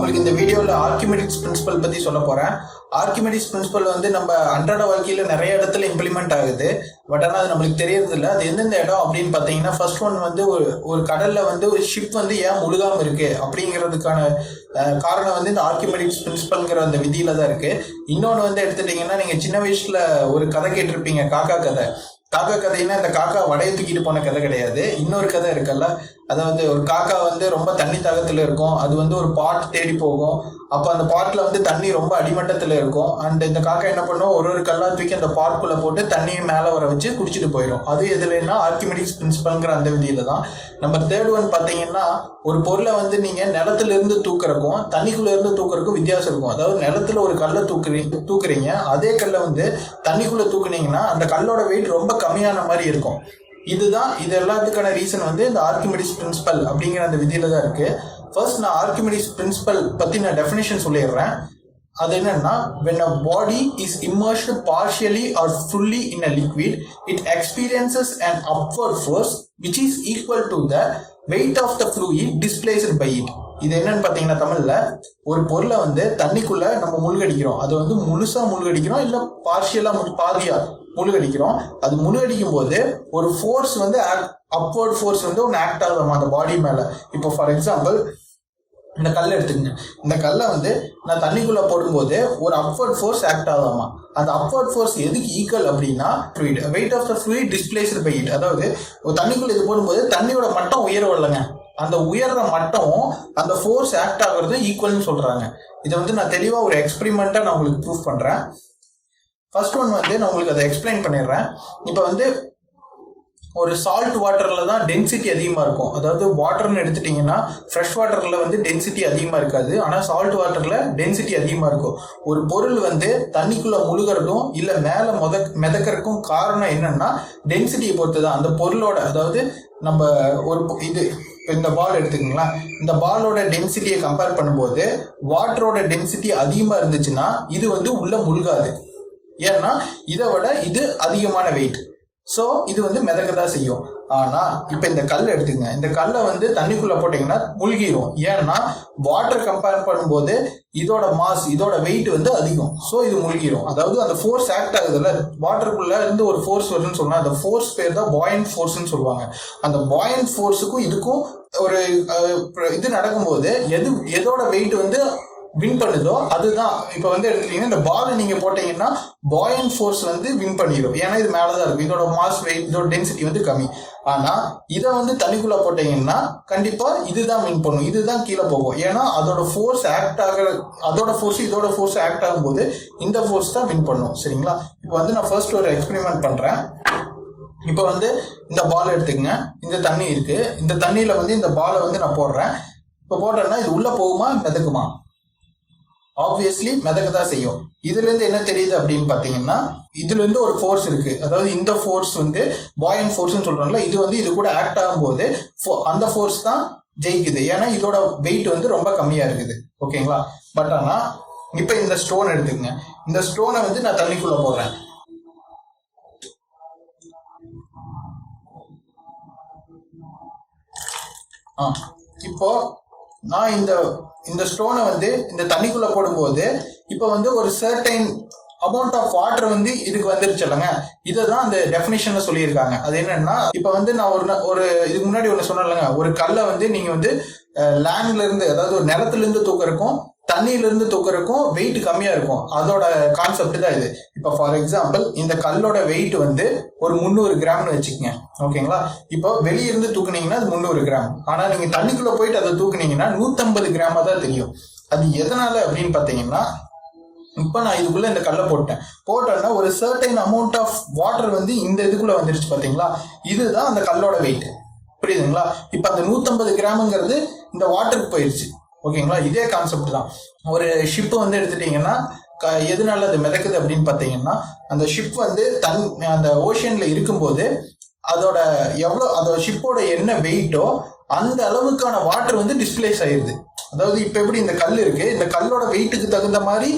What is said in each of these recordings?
உங்களுக்கு இந்த வீடியோவில் ஆர்கிமெடிக்ஸ் பிரின்சிபல் பற்றி சொல்ல போகிறேன். ஆர்கிமெடிக்ஸ் பிரின்சிபல் வந்து நம்ம அன்றாட வாழ்க்கையில் நிறைய இடத்துல இம்ப்ளிமெண்ட் ஆகுது. பட் ஆனால் அது நம்மளுக்கு தெரியறதில்ல. அது எந்தெந்த இடம் அப்படின்னு பார்த்தீங்கன்னா, ஃபர்ஸ்ட் ஒன் வந்து ஒரு கடலில் வந்து ஒரு ஷிப் வந்து ஏன் முழுகாமல் இருக்கு அப்படிங்கிறதுக்கான காரணம் வந்து இந்த ஆர்கிமெடிக்ஸ் பிரின்சிபல்ங்கிற அந்த விதியில தான் இருக்கு. இன்னொன்று வந்து எடுத்துட்டீங்கன்னா, நீங்கள் சின்ன வயசுல ஒரு கதை கேட்டிருப்பீங்க, காக்கா கதை. காக்கா கதைன்னா இந்த காக்கா வடையை தூக்கிட்டு போன கதை கிடையாது. இன்னொரு கதை இருக்குல்ல, அதாவது ஒரு காக்கா வந்து ரொம்ப தண்ணி தாகத்துல இருக்கும். அது வந்து ஒரு பாட் தேடி போகும். அப்போ அந்த பாட்டில் வந்து தண்ணி ரொம்ப அடிமட்டத்தில் இருக்கும். அண்ட் இந்த காக்கா என்ன பண்ணும், ஒரு கல்லா தூக்கி அந்த பாட்குள்ளே போட்டு தண்ணியை மேலே வர வச்சு குடிச்சிட்டு போயிடும். அது எதுலன்னா ஆர்கிமெடிக்ஸ் பிரின்சிபல்ங்கிற அந்த விதியில தான். நம்பர் தேர்ட் ஒன் பார்த்தீங்கன்னா, ஒரு பொருளை வந்து நீங்கள் நிலத்துல இருந்து தூக்குறக்கும் தண்ணிக்குள்ள இருந்து தூக்குறக்கும் வித்தியாசம் இருக்கும். அதாவது நிலத்துல ஒரு கல்லை தூக்குறீங்க, அதே கல்லை வந்து தண்ணிக்குள்ள தூக்குனீங்கன்னா அந்த கல்லோட வெயிட் ரொம்ப கம்மியான மாதிரி இருக்கும். இது எல்லாத்துக்கான ரீசன் வந்து இந்த ஆர்கிமெடிக்ஸ் பிரின்சிபல் அப்படிங்கிற அந்த விதியில தான் இருக்கு. ஃபர்ஸ்ட் நான் ஆர்கிமெடிக்ஸ் பிரின்சிபல் பத்தி நான் டெஃபினேஷன் சொல்லிடுறேன். அது என்னன்னா, when a body is immersed partially or fully in a liquid, it experiences an upward force which is equal to the weight of the fluid displaced by it. இது என்னன்னு பாத்தீங்கன்னா, தமிழ்ல ஒரு பொருளை வந்து தண்ணிக்குள்ள நம்ம முழுகடிக்கிறோம். அது வந்து முழுசா முழுகடிக்கிறோம், இல்ல பார்ஷியலா பாதியா முழுகடிக்கிறோம். அது முழுகடிக்கும் போது ஒரு ஃபோர்ஸ் வந்து அப்வர்ட் ஃபோர்ஸ் வந்து ஒன்று ஆக்ட் ஆகுமா அந்த பாடி மேல. இப்போ ஃபார் எக்ஸாம்பிள் இந்த கல்லை எடுத்துக்கங்க. இந்த கல்லை வந்து நான் தண்ணிக்குள்ள போடும்போது ஒரு அப்வர்ட் ஃபோர்ஸ் ஆக்ட் ஆகுமா. அந்த அப்வர்ட் ஃபோர்ஸ் எதுக்கு ஈக்குவல் அப்படின்னா, weight of the fluid displaced by it. அதாவது ஒரு தண்ணிக்குள்ள இது போடும்போது தண்ணியோட மட்டம் உயரவில்லைங்க, அந்த உயர்ற மட்டம் அந்த ஃபோர்ஸ் ஆக்ட் ஆகுறது ஈக்குவல்னு சொல்றாங்க. இதை வந்து நான் தெளிவா ஒரு எக்ஸ்பெரிமெண்ட்டா நான் உங்களுக்கு ப்ரூவ் பண்றேன். ஃபர்ஸ்ட் ஒன் வந்து நான் உங்களுக்கு அதை எக்ஸ்பிளைன் பண்ணிடுறேன். இப்போ வந்து ஒரு சால்ட் வாட்டர்ல தான் டென்சிட்டி அதிகமாக இருக்கும். அதாவது வாட்டர்னு எடுத்துட்டீங்கன்னா, ஃப்ரெஷ் வாட்டர்ல வந்து டென்சிட்டி அதிகமாக இருக்காது, ஆனால் சால்ட் வாட்டர்ல டென்சிட்டி அதிகமாக இருக்கும். ஒரு பொருள் வந்து தண்ணிக்குள்ள முழுகிறதும் இல்லை மேலே மிதக்கிறதுக்கும் காரணம் என்னன்னா, டென்சிட்டியை பொறுத்து தான். அந்த பொருளோட, அதாவது நம்ம ஒரு இந்த பால் எடுத்துக்கீங்களா, இந்த பாலோட டென்சிட்டியை கம்பேர் பண்ணும்போது வாட்டரோட டென்சிட்டி அதிகமாக இருந்துச்சுன்னா இது வந்து உள்ள முழுகாது. ஏன்னா இதை விட இது அதிகமான வெயிட். ஸோ இது வந்து மிதக்கதான் செய்யும். ஆனா இப்ப இந்த கல் எடுத்துங்க. இந்த கல்லை வந்து தண்ணிக்குள்ள போட்டீங்கன்னா முழுகிடும். ஏன்னா வாட்டர் கம்பேர் பண்ணும்போது இதோட மாஸ், இதோட வெயிட் வந்து அதிகம். ஸோ இது முழுகிடும். அதாவது அந்த ஃபோர்ஸ் ஆக்ட் ஆகுதுல்ல, வாட்டருக்குள்ள இருந்து ஒரு ஃபோர்ஸ் வருதுன்னு சொன்னா அந்த ஃபோர்ஸ் பேர் தான் பாயண்ட் ஃபோர்ஸ்ன்னு சொல்லுவாங்க. அந்த பாயண்ட் ஃபோர்ஸுக்கும் இதுக்கும் ஒரு இது நடக்கும்போது எதோட வெயிட் வந்து வின் பண்ணுதோ அதுதான். இப்போ வந்து எடுத்துட்டீங்கன்னா, இந்த பால் நீங்க போட்டீங்கன்னா பாயண்ட் ஃபோர்ஸ் வந்து வின் பண்ணிடும். ஏன்னா இது மேலதான் இருக்கும், இதோட மாஸ் வெயிட், இதோட டென்சிட்டி வந்து கம்மி. ஆனா இதை வந்து தண்ணிக்குள்ள போட்டீங்கன்னா கண்டிப்பா இதுதான் வின் பண்ணும், இதுதான் கீழே போகும். ஏன்னா அதோட ஃபோர்ஸ் ஆக்ட் ஆகிற, அதோட ஃபோர்ஸ் இதோட ஃபோர்ஸ் ஆக்ட் ஆகும்போது இந்த ஃபோர்ஸ் தான் வின் பண்ணும். சரிங்களா? இப்போ வந்து நான் ஃபர்ஸ்ட் ஒரு எக்ஸ்பெரிமெண்ட் பண்றேன். இப்போ வந்து இந்த பால் எடுத்துக்கங்க. இந்த தண்ணி இருக்கு, இந்த தண்ணியில வந்து இந்த பாலை வந்து நான் போடுறேன். இப்போ போட்டேன்னா இது உள்ள போகுமா மிதக்குமா? ஆப்வியஸ்லி மிதக்க தான் செய்யும். இதுல இருந்து என்ன தெரியுது அப்படின்னு பாத்தீங்கன்னா, இதுல இருந்து ஒரு ஃபோர்ஸ் இருக்கு. அதாவது இந்த ஃபோர்ஸ் வந்து பாயண்ட் ஃபோர்ஸ்னு சொல்றாங்கல்ல, இது வந்து இது கூட ஆக்ட் ஆகும்போது அந்த ஃபோர்ஸ் தான் ஜெயிக்குது. ஏன்னா இதோட வெயிட் வந்து ரொம்ப கம்மியா இருக்குது. ஓகேங்களா? பட் ஆனா இப்ப இந்த ஸ்டோன் எடுத்துக்கங்க. இந்த ஸ்டோனை வந்து நான் தண்ணிக்குள்ள போடுறேன். இப்போ நான் இந்த ஸ்டோனை வந்து இந்த தண்ணிக்குள்ள போடும்போது இப்போ வந்து ஒரு சர்டைன் அமௌண்ட் ஆஃப் வாட்டர் வந்து இதுக்கு வந்துருச்சு இல்லைங்க. இதைதான் அந்த டெஃபினிஷன்ல சொல்லியிருக்காங்க. அது என்னன்னா, இப்போ வந்து நான் ஒரு இதுக்கு முன்னாடி ஒன்று சொன்னேன் இல்லைங்க, ஒரு கல்லை வந்து நீங்க வந்து லேண்ட்ல இருந்து, அதாவது ஒரு நிலத்துல இருந்து தூக்குறக்கும் தண்ணியில இருந்து தூக்குறக்கும் வெயிட் கம்மியா இருக்கும். அதோட கான்செப்ட் தான் இது. இப்போ ஃபார் எக்ஸாம்பிள் இந்த கல்லோட வெயிட் வந்து ஒரு 300 கிராம்னு வச்சுக்கோங்க. ஓகேங்களா? இப்போ வெளியே இருந்து தூக்குனீங்கன்னா அது 300 கிராம். ஆனா நீங்க தண்ணிக்குள்ள போயிட்டு அதை தூக்குனீங்கன்னா 150 கிராமா தான் தெரியும். அது எதனால அப்படின்னு பாத்தீங்கன்னா, இப்போ நான் இதுக்குள்ள இந்த கல்லை போட்டேன்னா ஒரு சர்டைன் அமௌண்ட் ஆஃப் வாட்டர் வந்து இந்த இதுக்குள்ள வந்துருச்சு. பாத்தீங்களா? இதுதான் அந்த கல்லோட வெயிட். புரியுதுங்களா? இப்ப அந்த 150 கிராம்ங்கிறது இந்த வாட்டருக்கு போயிருச்சு. ஓகேங்களா? இதே கான்செப்ட் தான். ஒரு ஷிப் வந்து எடுத்துட்டீங்கன்னா எதனால அது மிதக்குது அப்படின்னு பாத்தீங்கன்னா, அந்த ஷிப் வந்து அந்த ஓஷன்ல இருக்கும்போது அதோட ஷிப்போட என்ன வெயிட்டோ அந்த அளவுக்கான வாட்டர் வந்து டிஸ்பிளேஸ் ஆயிருது. அதாவது இப்ப எப்படி இந்த கல் இருக்கு, இந்த கல்லோட வெயிட்டுக்கு தகுந்த மாதிரி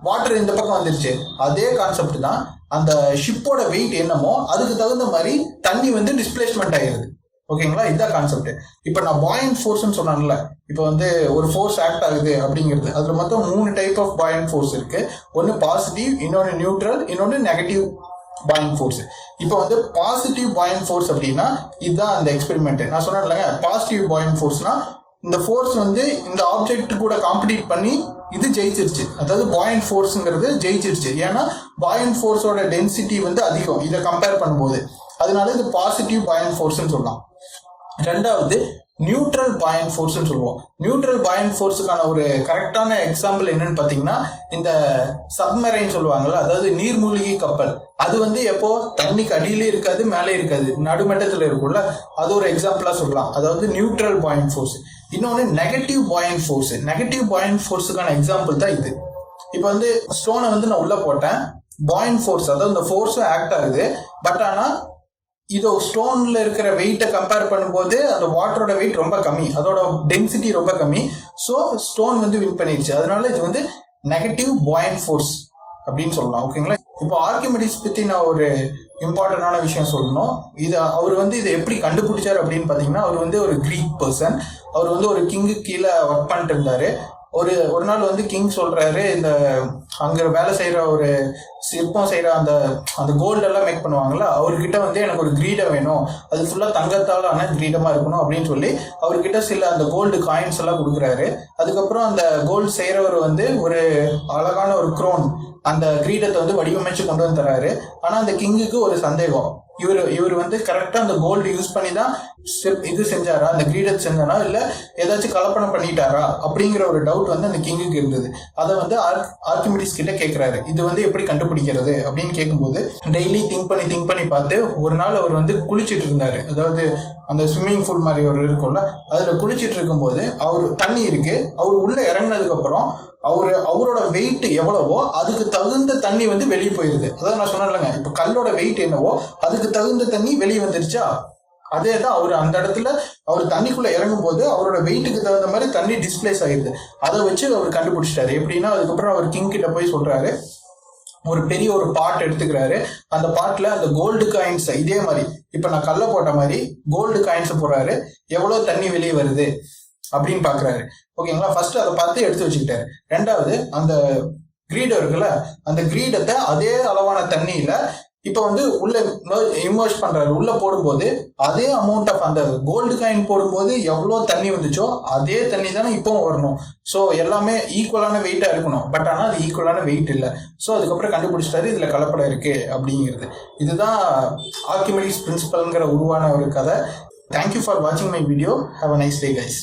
வாட்டர் இந்த பக்கம் வந்துருச்சு. அதே கான்செப்ட் தான். அந்த ஷிப்போட வெயிட் என்னமோ அதுக்கு தகுந்த மாதிரி தண்ணி வந்து டிஸ்பிளேஸ்மெண்ட் ஆயிருது. ஓகேங்களா, இதுதான் கான்செப்ட். இப்போ நான் பாயிண்ட் ஃபோர்ஸ்ன்னு சொன்னேன்ல, இப்போ வந்து ஒரு ஃபோர்ஸ் ஆக்ட் ஆகுது அப்படிங்கிறது, அதுல மொத்தம் 3 டைப் ஆஃப் பாயிண்ட் ஃபோர்ஸ் இருக்கு. ஒன்று பாசிட்டிவ், இன்னொன்று நியூட்ரல், இன்னொன்று நெகட்டிவ் பாயிண்ட் ஃபோர்ஸ். இப்போ வந்து பாசிட்டிவ் பாயிண்ட் ஃபோர்ஸ் அப்படின்னா இதுதான் அந்த எக்ஸ்பெரிமெண்ட். நான் சொன்னேன் இல்லைங்க, பாசிட்டிவ் பாயிண்ட் ஃபோர்ஸ்னா இந்த ஃபோர்ஸ் வந்து இந்த ஆப்ஜெக்ட் கூட காம்படிட் பண்ணி இது ஜெயிச்சிருச்சு, அதாவது பாயிண்ட் ஃபோர்ஸ்ங்கிறது ஜெயிச்சிருச்சு. ஏன்னா பாயிண்ட் ஃபோர்ஸோட டென்சிட்டி வந்து அதிகம் இதை கம்பேர் பண்ணும்போது, அதனால இது பாசிட்டிவ் பாயிண்ட் ஃபோர்ஸ்ன்னு சொல்லலாம். ரெண்டாவது நியூட்ரல் பாயிண்ட் ஃபோர்ஸ்ன்னு சொல்லுவோம். நியூட்ரல் பாயிண்ட் ஃபோர்ஸுக்கான ஒரு கரெக்டான எக்ஸாம்பிள் என்னன்னு பார்த்தீங்கன்னா, இந்த சப்மரைன் சொல்லுவாங்கல்ல, அதாவது நீர்மூழ்கி கப்பல். அது வந்து எப்போ தண்ணிக்கு அடியிலே இருக்காது, மேலே இருக்காது, நடுமட்டத்தில் இருக்கும்ல, அது ஒரு எக்ஸாம்பிளா சொல்லலாம். அதாவது நியூட்ரல் பாயிண்ட் ஃபோர்ஸ். இன்னொன்று negative point force. Negative point ஃபோர்ஸுக்கான எக்ஸாம்பிள் தான் இது. இப்போ வந்து ஸ்டோனை வந்து நான் உள்ள போட்டேன், பாயிண்ட் ஃபோர்ஸ் அதாவது இந்த ஃபோர்ஸும் ஆக்ட் ஆகுது. பட் ஆனால் இதோ ஸ்டோன்ல இருக்கிற வெயிட்டை கம்பேர் பண்ணும்போது அந்த வாட்டரோட வெயிட் ரொம்ப கம்மி, அதோட டென்சிட்டி ரொம்ப கம்மி. ஸோ ஸ்டோன் வந்து வின் பண்ணிடுச்சு. அதனால இது வந்து நெகட்டிவ் பாயிண்ட் ஃபோர்ஸ் அப்படின்னு சொல்லலாம். ஓகேங்களா, இப்போ ஆர்கிமிடிஸ் பத்தி நான் ஒரு இம்பார்ட்டன்டான விஷயம் சொல்லணும். அவர் வந்து இதை எப்படி கண்டுபிடிச்சார் அப்படின்னு பார்த்தீங்கன்னா, அவர் வந்து ஒரு கிரீக் பர்சன். அவர் வந்து ஒரு கிங்கு கீழே ஒர்க் பண்ணிட்டு இருந்தாரு. ஒரு நாள் வந்து கிங் சொல்றாரு, இந்த அங்க வேலை செய்யற ஒரு சிற்பம் செய்யற அந்த கோல்டு எல்லாம் மேக் பண்ணுவாங்கல்ல, அவர்கிட்ட வந்து எனக்கு ஒரு கிரீடம் வேணும், அது ஃபுல்லா தங்கத்தால் ஆன கிரீடமா இருக்கணும் அப்படின்னு சொல்லி அவர்கிட்ட சில அந்த கோல்டு காயின்ஸ் எல்லாம் கொடுக்குறாரு. அதுக்கப்புறம் அந்த கோல்டு செய்யறவர் வந்து ஒரு அழகான ஒரு க்ரோன், அந்த கிரீடத்தை வந்து வடிவமைச்சு கொண்டு வந்து தராரு. ஆனா அந்த கிங்குக்கு ஒரு சந்தேகம், இவர் வந்து கரெக்டா அந்த கோல்டு யூஸ் பண்ணி தான் இது செஞ்சாரா, அந்த கிரீடத்தை செஞ்சாரா, இல்ல ஏதாச்சும் கலப்பணம் பண்ணிட்டாரா அப்படிங்கிற ஒரு டவுட் வந்து அந்த கிங்குக்கு இருந்தது. அதை வந்து ஆர்கிமிடிஸ் கிட்ட கேட்கிறாரு, இது வந்து எப்படி கண்டுபிடிக்கிறது அப்படின்னு கேட்கும்போது, டெய்லி திங்க் பண்ணி பார்த்து ஒரு நாள் அவர் வந்து குளிச்சுட்டு இருந்தாரு. அதாவது அந்த ஸ்விம்மிங் பூல் மாதிரி ஒரு இருக்கும்ல, அதுல குளிச்சுட்டு இருக்கும்போது அவர் தண்ணி இருக்கு, அவர் உள்ள இறங்கினதுக்கு அப்புறம் அவரோட வெயிட் எவ்வளவோ அதுக்கு தகுந்த தண்ணி வந்து வெளியே போயிருது. அதாவது நான் சொன்னேன்லங்க, இப்ப கல்லோட வெயிட் என்னவோ அதுக்கு தகுந்த தண்ணி வெளியே வந்துருச்சா, அதே தான் அவர் அந்த இடத்துல அவர் தண்ணிக்குள்ள இறங்கும் போது அவரோட வெயிட்டுக்கு தகுந்த மாதிரி தண்ணி டிஸ்பிளேஸ் ஆயிருது. அதை வச்சு அவர் கண்டுபிடிச்சிட்டாரு. எப்படின்னா, அதுக்கப்புறம் அவர் கிங் கிட்ட போய் சொல்றாரு, ஒரு பெரிய ஒரு பாட் எடுத்துக்கிறாரு. அந்த பாட்ல அந்த கோல்டு காயின்ஸ் இதே மாதிரி இப்ப நான் கல்ல போட்ட மாதிரி கோல்டு காயின்ஸ் போடுறாரு, எவ்வளவு தண்ணி வெளியே வருது அப்படின்னு பாக்குறாரு. ஓகேங்களா, ஃபர்ஸ்ட் அதை பார்த்து எடுத்து வச்சுக்கிட்டாரு. ரெண்டாவது அந்த கிரீடம் இருக்குல்ல, அந்த கிரீடத்தை அதே அளவான தண்ணியில இப்ப வந்து உள்ள இமர்ஜ் பண்றாரு. உள்ள போடும்போது அதே அமௌண்ட் ஆஃப் அந்த கோல்டு காயின் போடும்போது எவ்வளவு தண்ணி வந்துச்சோ அதே தண்ணி தானே இப்பவும் வரணும். ஸோ எல்லாமே ஈக்குவலான வெயிட்டா இருக்கணும். பட் ஆனால் அது ஈக்குவலான வெயிட் இல்லை. ஸோ அதுக்கப்புறம் கண்டுபிடிச்சிட்டாரு இதுல கலப்படம் இருக்கு அப்படிங்கிறது. இதுதான் ஆர்கிமிடிஸ் பிரின்சிபல்ங்கிற உருவான ஒரு கதை. தேங்க்யூ ஃபார் வாட்சிங் my video. Have a nice day guys.